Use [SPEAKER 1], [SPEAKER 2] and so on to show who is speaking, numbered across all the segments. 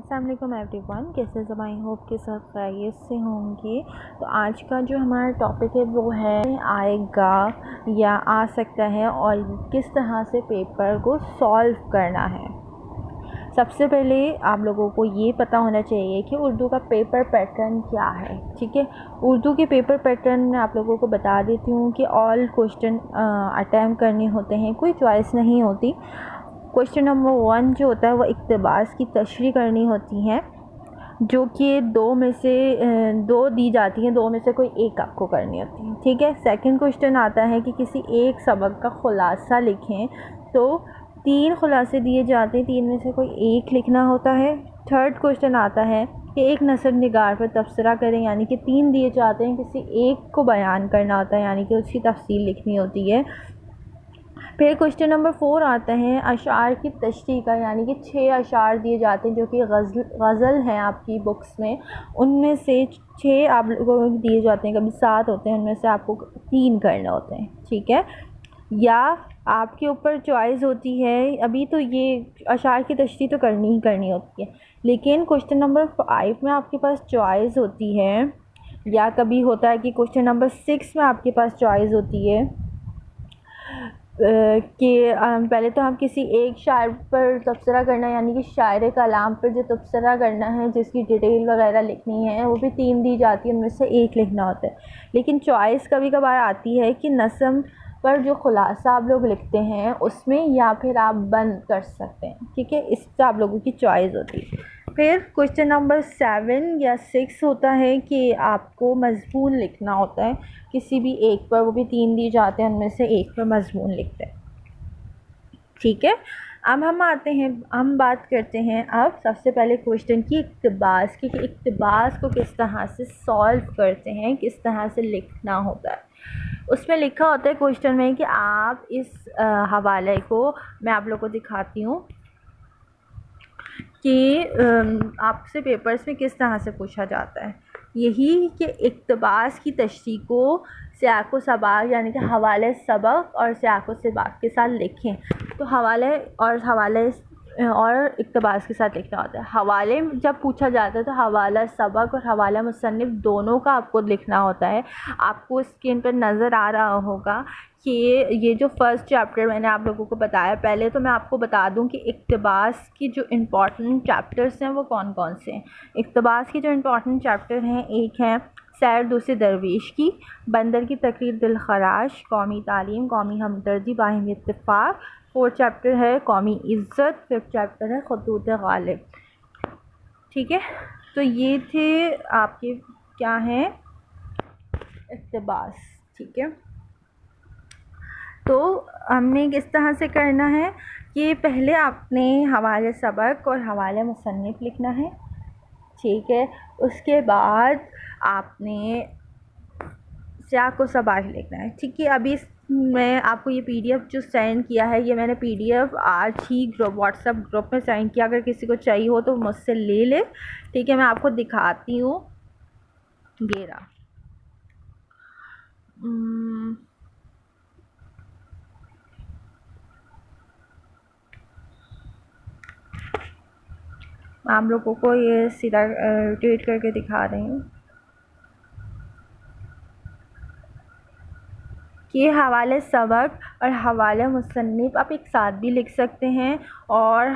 [SPEAKER 1] अस्सलाम वालेकुम एवरीवन, कैसे सब? आई होप के सब खैरियत से होंगे। तो आज का जो हमारा टॉपिक है वो है आएगा या आ सकता है और किस तरह से पेपर को सॉल्व करना है। सबसे पहले आप लोगों को ये पता होना चाहिए कि उर्दू का पेपर पैटर्न क्या है। ठीक है, उर्दू के पेपर पैटर्न में आप लोगों को बता देती हूँ कि ऑल क्वेश्चन अटैम्प्ट करने होते हैं, कोई चॉइस नहीं होती। क्वेश्चन नंबर 1 जो होता है वो इक़्तिबास की तशरीह करनी होती है, जो कि दो में से दो दी जाती हैं, दो में से कोई एक आपको करनी होती है। ठीक है, सेकंड क्वेश्चन आता है कि किसी एक सबक का ख़ुलासा लिखें, तो 3 ख़ुलासे दिए जाते हैं, 3 में से कोई एक लिखना होता है। थर्ड क्वेश्चन आता है कि एक नसर निगार पर तबसरा करें, यानी कि 3 दिए जाते हैं, किसी एक को बयान करना होता है, यानी कि उसकी तफसील लिखनी होती है। फिर क्वेश्चन नंबर 4 आता है अशार की तशरीह का, यानी कि 6 अशार दिए जाते हैं जो कि गज़ल हैं आपकी बुक्स में, उनमें से 6 आप लोगों को दिए जाते हैं, कभी 7 होते हैं, उनमें से आपको 3 करने होते हैं। ठीक है, या आपके ऊपर चॉइस होती है। अभी तो ये अशार की तशरीह तो करनी ही करनी होती है, लेकिन क्वेश्चन नंबर 5 में आपके पास चॉइस होती है, या कभी होता है कि क्वेश्चन नंबर 6 में आपके पास चॉइस होती है कि पहले तो हम किसी एक शायर पर तबसरा करना है, यानी कि शायर कलाम पर जो तबसरा करना है, जिसकी डिटेल वगैरह लिखनी है, वो भी 3 दी जाती है, उनमें से एक लिखना होता है। लेकिन चॉइस कभी कभार आती है कि नस्म पर जो ख़ुलासा आप लोग लिखते हैं उसमें, या फिर आप बंद कर सकते हैं। ठीक है, इससे आप लोगों की चॉइस होती है। फिर क्वेश्चन नंबर 7 या 6 होता है कि आपको मज़मून लिखना होता है किसी भी एक पर, वो भी 3 दिए जाते हैं, उनमें से एक पर मज़मून लिखते हैं। ठीक है, अब हम आते हैं, हम बात करते हैं अब सबसे पहले क्वेश्चन की इक़्तिबास की, कि इक़्तिबास को किस तरह से सॉल्व करते हैं, किस तरह से लिखना होता है। उसमें लिखा होता है क्वेश्चन में कि आप इस हवाले को मैं आप लोगों को दिखाती हूँ कि आपसे पेपर्स में किस तरह से पूछा जाता है। यही कि इक़्तिबास की तशरीह को सियाक़ व सबाक़, यानी कि हवाले सबक और सियाक़ व सबाक़ के साथ लिखें। तो हवाले और इक़्तिबास के साथ लिखना होता है। हवाले जब पूछा जाता है तो हवाला सबक और हवाला मुसन्निफ़ दोनों का आपको लिखना होता है। आपको स्क्रीन पर नज़र आ रहा होगा कि ये जो फर्स्ट चैप्टर मैंने आप लोगों को बताया। पहले तो मैं आपको बता दूं कि इक़्तिबास की जो इम्पॉर्टेंट चैप्टर्स हैं वो कौन कौन से हैं। इक़्तिबास के जो इम्पॉर्टेंट चैप्टर हैं, एक है सैर दूसरे दरवेश की, बंदर की तकरीर दिल खराश, कौमी तालीम, कौमी हमदर्दी, बाहिमी इत्तिफ़ाक़। 4th चैप्टर है कौमी इज़्ज़त। 5th चैप्टर है ख़ुतूत गालिब। ठीक है, तो ये थे आपके क्या हैं, इक़्तिबास। ठीक है, तो हमने किस तरह से करना है कि पहले आपने हवाले सबक और हवाले मुसन्निफ़ लिखना है। ठीक है, उसके बाद आपने सियाक़ व सबाक़ लिखना है। ठीक है, अभी मैं आपको ये पीडीएफ जो सेंड किया है, ये मैंने पीडीएफ आज ही व्हाट्सएप ग्रुप में सेंड किया, अगर किसी को चाहिए हो तो मुझसे ले ले। ठीक है, मैं आपको दिखाती हूँ। ये रहा, आप लोगों को ये सीधा रोटेट करके दिखा रही हूँ कि हवाले सबक और हवाले मुसन्निफ़ आप एक साथ भी लिख सकते हैं, और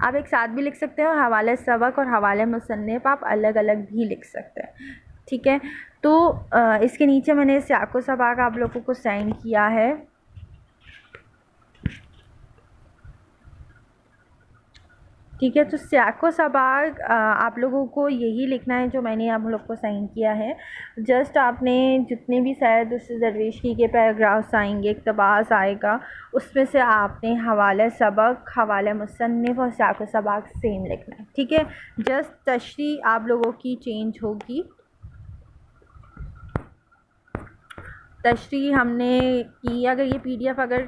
[SPEAKER 1] आप एक साथ भी लिख सकते हैं, और हवाले सबक और हवाले मुसन्निफ़ आप अलग अलग भी लिख सकते हैं। ठीक है, तो इसके नीचे मैंने सियाक़ व सबाक़ आप लोगों को सेंड किया है। ठीक है, तो सियाक़ व सबाक़ आप लोगों को यही लिखना है जो मैंने आप लोग को साइन किया है। जस्ट आपने जितने भी सैर दूसरे दरवेश की के पैराग्राफ्स आएंगे, इक़्तिबास आएगा, उसमें से आपने हवाले सबक, हवाले मुसन्निफ़ और सियाक़ व सबाक़ सेम लिखना है। ठीक है, जस्ट तशरीह आप लोगों की चेंज होगी। तशरीह हमने की। अगर ये पीडीएफ अगर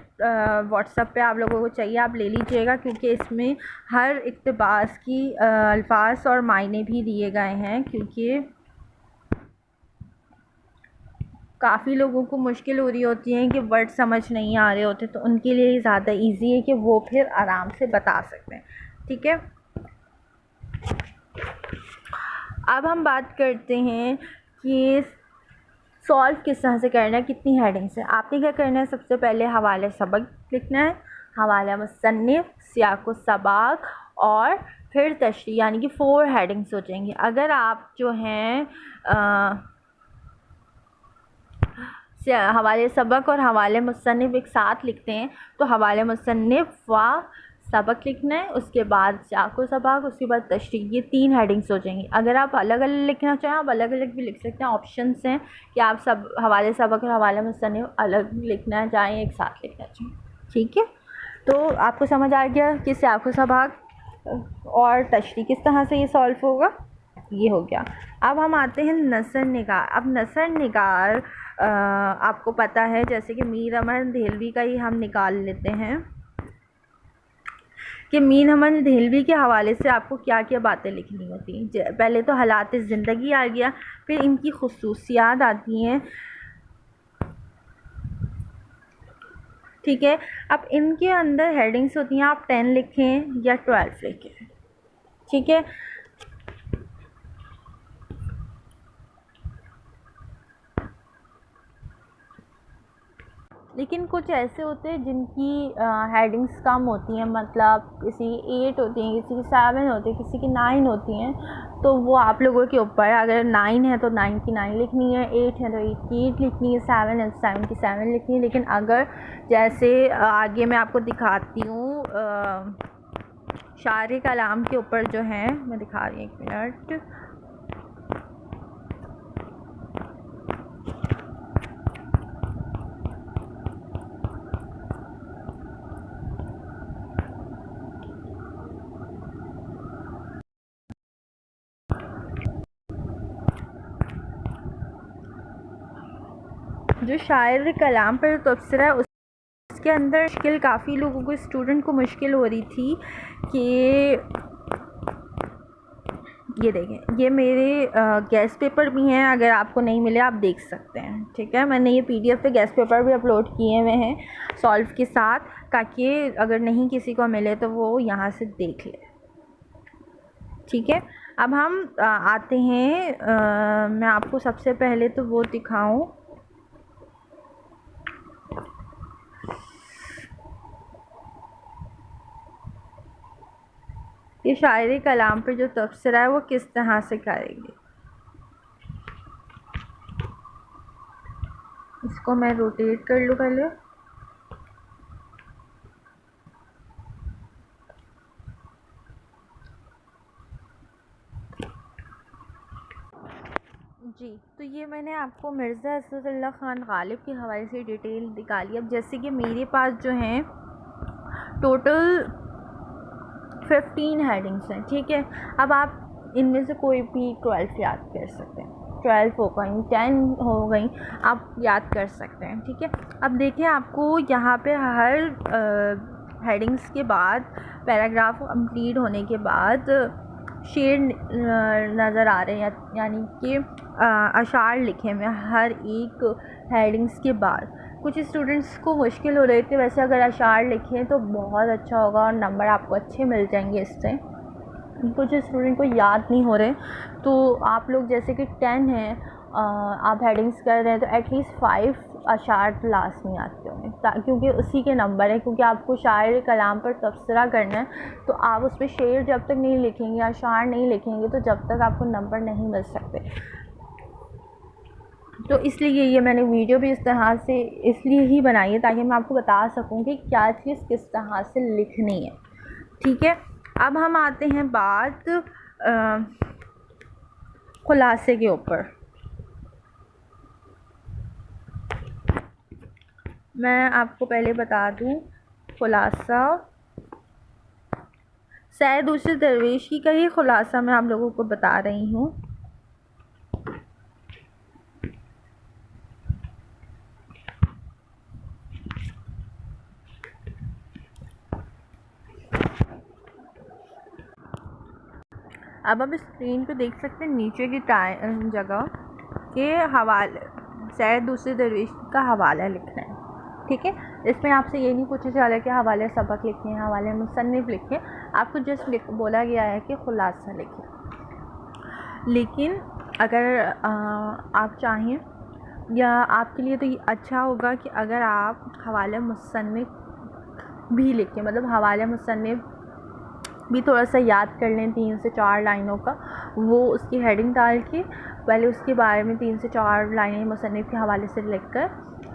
[SPEAKER 1] व्हाट्सएप पे आप लोगों को चाहिए आप ले लीजिएगा, क्योंकि इसमें हर इक़्तिबास की अल्फाज और मायने भी दिए गए हैं, क्योंकि काफ़ी लोगों को मुश्किल हो रही होती है कि वर्ड समझ नहीं आ रहे होते, तो उनके लिए ज़्यादा इजी है कि वो फिर आराम से बता सकते हैं। ठीक है, अब हम बात करते हैं कि सॉल्व किस तरह से करना है, कितनी हेडिंग्स है। आपने क्या करना है, सबसे पहले हवाले सबक लिखना है, हवाला मुसन्निफ़, सियाक़ो सबाक़ और फिर तशरीह, यानी कि 4 हेडिंग्स हो जाएंगी। अगर आप जो हैं हवाले सबक और हवाले मुसन्निफ़ एक साथ लिखते हैं तो हवाले मुसन्निफ़ व सबक लिखना है, उसके बाद सियाक़ो सबाक़, उसके बाद तशरीह, ये 3 हेडिंग्स हो जाएंगी। अगर आप अलग अलग लिखना चाहें आप अलग अलग भी लिख सकते हैं, ऑप्शंस हैं कि आप सब हवाले सबक और हवाले मुसन्निफ़ अलग लिखना चाहें एक साथ लिखना चाहें। ठीक है, तो आपको समझ आ गया कि सियाक़ो सबाक़ और तशरीह किस तरह से ये सॉल्व होगा, ये हो गया। अब हम आते हैं नसर निगार। अब नसर निगार आपको पता है, जैसे कि मीर अमन देहलवी का ही हम निकाल लेते हैं कि मीर अमन देहलवी के हवाले से आपको क्या क्या बातें लिखनी होती हैं। पहले तो हालात ज़िंदगी आ गया, फिर इनकी खुसूसियात आती हैं। ठीक है, अब इनके अंदर हेडिंग्स होती हैं, आप 10 लिखें या 12 लिखें। ठीक है, लेकिन कुछ ऐसे होते हैं जिनकी हेडिंग्स कम होती हैं, मतलब किसी की 8 होती हैं, किसी की 7 होती है, किसी की 9 होती हैं, तो वो आप लोगों के ऊपर है। अगर 9 है तो 9 की 9 लिखनी है, 8 है तो 8 की 8 लिखनी है, 7 है तो 7 की 7 लिखनी है। लेकिन अगर जैसे आगे मैं आपको दिखाती हूँ शायर कलाम के ऊपर जो है, मैं दिखा रही हूँ, 1 मिनट। जो शायर कलाम पर तबसरा है उसके अंदर मुश्किल, काफ़ी लोगों को, स्टूडेंट को मुश्किल हो रही थी कि ये देखें, ये मेरे गैस पेपर भी हैं, अगर आपको नहीं मिले आप देख सकते हैं। ठीक है, मैंने ये PDF पे गैस पेपर भी अपलोड किए हुए हैं सॉल्व के साथ, ताकि अगर नहीं किसी को मिले तो वो यहाँ से देख ले। ठीक है, अब हम आते हैं, मैं आपको सबसे पहले तो वो दिखाऊं, ये शायरी कलाम पे जो तबसरा है वो किस तरह से करेंगे। इसको मैं रोटेट कर लूँ पहले। जी, तो ये मैंने आपको मिर्ज़ा असदुल्ला ख़ान गालिब के हवाले से डिटेल निकाली। अब जैसे कि मेरे पास जो हैं टोटल 15 हेडिंग्स हैं। ठीक है, अब आप इनमें से कोई भी 12 याद कर सकते हैं, 12 हो गई, 10 हो गई, आप याद कर सकते हैं। ठीक है, अब देखिए, आपको यहाँ पे हर हेडिंग्स के बाद, पैराग्राफ कंप्लीट होने के बाद शेर नज़र आ रहे हैं, यानी कि अशार लिखे हुए हर एक हेडिंग्स के बाद। कुछ स्टूडेंट्स को मुश्किल हो रही थी, वैसे अगर अशार लिखें तो बहुत अच्छा होगा और नंबर आपको अच्छे मिल जाएंगे इससे। कुछ स्टूडेंट को याद नहीं हो रहे, तो आप लोग जैसे कि 10 हैं, आप हेडिंग्स कर रहे हैं, तो एटलीस्ट 5 अशार तो लास्ट में आते होंगे, क्योंकि उसी के नंबर है। क्योंकि आपको शायर कलाम पर तबसरा करना है, तो आप उस पर शेर जब तक नहीं लिखेंगे, अशार नहीं लिखेंगे, तो जब तक आपको नंबर नहीं मिल सकते। तो इसलिए ये मैंने वीडियो भी इस तरह से इसलिए ही बनाई है, ताकि मैं आपको बता सकूं कि क्या चीज़ किस तरह से लिखनी है। ठीक है, अब हम आते हैं बात खुलासे के ऊपर। मैं आपको पहले बता दूं, खुलासा सैयद उर्शिद दरवेश की का ही खुलासा मैं आप लोगों को बता रही हूँ। अब आप स्क्रीन पे देख सकते हैं नीचे की जगह के हवाले सैयद दूसरे दरवेश का हवाला लिखना है। ठीक है, इसमें आपसे ये नहीं पूछा जा रहा कि हवाले सबक लिखें, हवाले मुसन्निफ़ लिखें, आपको जस्ट बोला गया है कि खुलासा लिखें। लेकिन अगर आप चाहें, या आपके लिए तो ये अच्छा होगा कि अगर आप हवाले मुसन्निफ़ भी लिखें, मतलब हवाले मुसन्निफ़ भी थोड़ा सा याद कर लें 3 से 4 लाइनों का, वो उसकी हेडिंग डाल के पहले उसके बारे में 3 से 4 लाइनें मुसन्निफ़ के हवाले से लिख कर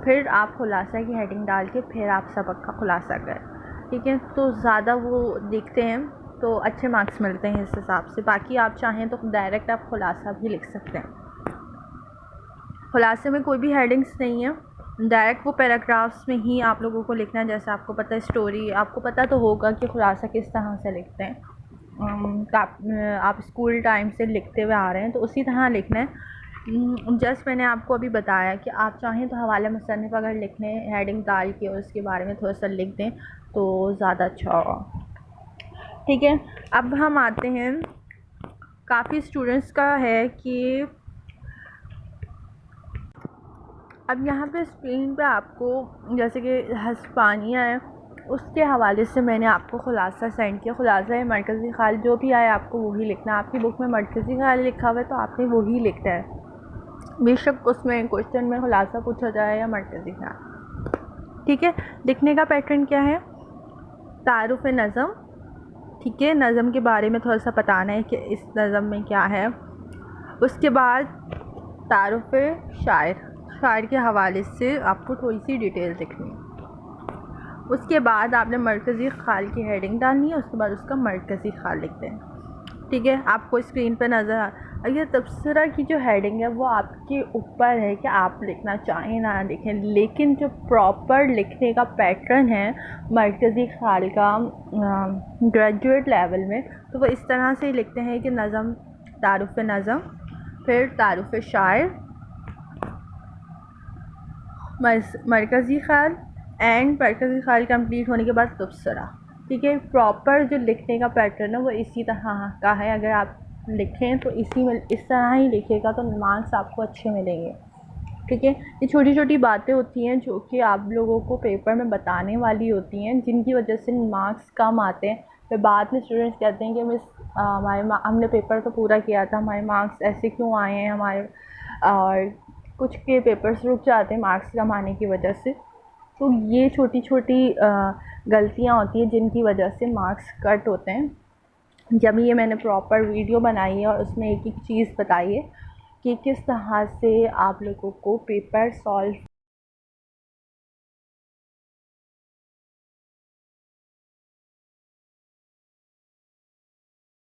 [SPEAKER 1] फिर आप खुलासा की हेडिंग डाल के फिर आप सबक का खुलासा करें। ठीक है, तो ज़्यादा वो देखते हैं तो अच्छे मार्क्स मिलते हैं इस हिसाब से। बाकी आप चाहें तो डायरेक्ट आप खुलासा भी लिख सकते हैं। खुलासे में कोई भी हेडिंग्स नहीं है, डायरेक्ट वो पैराग्राफ्स में ही आप लोगों को लिखना है। जैसे आपको पता है स्टोरी, आपको पता तो होगा कि खुलासा किस तरह से लिखते हैं, आप स्कूल टाइम से लिखते हुए आ रहे हैं तो उसी तरह लिखना है। जस्ट मैंने आपको अभी बताया कि आप चाहें तो हवाला मुसन्निफ़ अगर लिख लें हेडिंग डाल के और उसके बारे में थोड़ा सा लिख दें तो ज़्यादा अच्छा होगा। ठीक है, अब हम आते हैं, काफ़ी स्टूडेंट्स का है कि अब यहाँ पे स्क्रीन पे आपको जैसे कि हस्पानिया है, उसके हवाले से मैंने आपको खुलासा सेंड किया। खुलासा है मरकज़ी ख़्याल, जो भी आए आपको वही लिखना है। आपकी बुक में मरकज़ी ख़्याल लिखा हुआ है तो आपने वही लिखना है, बेशक उसमें क्वेश्चन में खुलासा पूछा जाए या मरकज़ी ख़्याल। ठीक है, लिखने का पैटर्न क्या है, तारुफ़ नज़म। ठीक है, नज़म के बारे में थोड़ा सा बताना है कि इस नज़म में क्या है। उसके बाद तारुफ़ शायर, शायर के हवाले से आपको थोड़ी सी डिटेल लिखनी है। उसके बाद आपने मरकज़ी ख़्याल की हेडिंग डालनी है, उसके बाद उसका मरकज़ी ख़्याल लिखते हैं। ठीक है, आपको स्क्रीन पर नज़र आ, ये तबसरा की जो हेडिंग है वो आपके ऊपर है कि आप लिखना चाहें ना लिखें, लेकिन जो प्रॉपर लिखने का पैटर्न है मरकज़ी ख़्याल का ग्रेजुएट लेवल में, तो वो इस तरह से लिखते हैं कि नज़म, तारुफ़ नज़म, फिर तारुफ़ शायर, मरकज़ी ख़्याल एंड मरकज़ी ख़्याल कंप्लीट होने के बाद तबसरा। ठीक है, प्रॉपर जो लिखने का पैटर्न है वो इसी तरह का है। अगर आप लिखें तो इस तरह ही लिखेगा तो मार्क्स आपको अच्छे मिलेंगे। ठीक है, ये छोटी छोटी बातें होती हैं जो कि आप लोगों को पेपर में बताने वाली होती हैं, जिनकी वजह से मार्क्स कम आते हैं। फिर बाद में स्टूडेंट्स कहते हैं कि मिस हमने पेपर तो पूरा किया था, हमारे मार्क्स ऐसे क्यों आए हैं हमारे, और कुछ के पेपर्स रुक जाते हैं मार्क्स कम आने की वजह से। तो ये छोटी छोटी गलतियाँ होती हैं जिनकी वजह से मार्क्स कट होते हैं। जब ये मैंने प्रॉपर वीडियो बनाई है और उसमें एक एक चीज़ बताई है कि किस तरह से आप लोगों को पेपर सॉल्व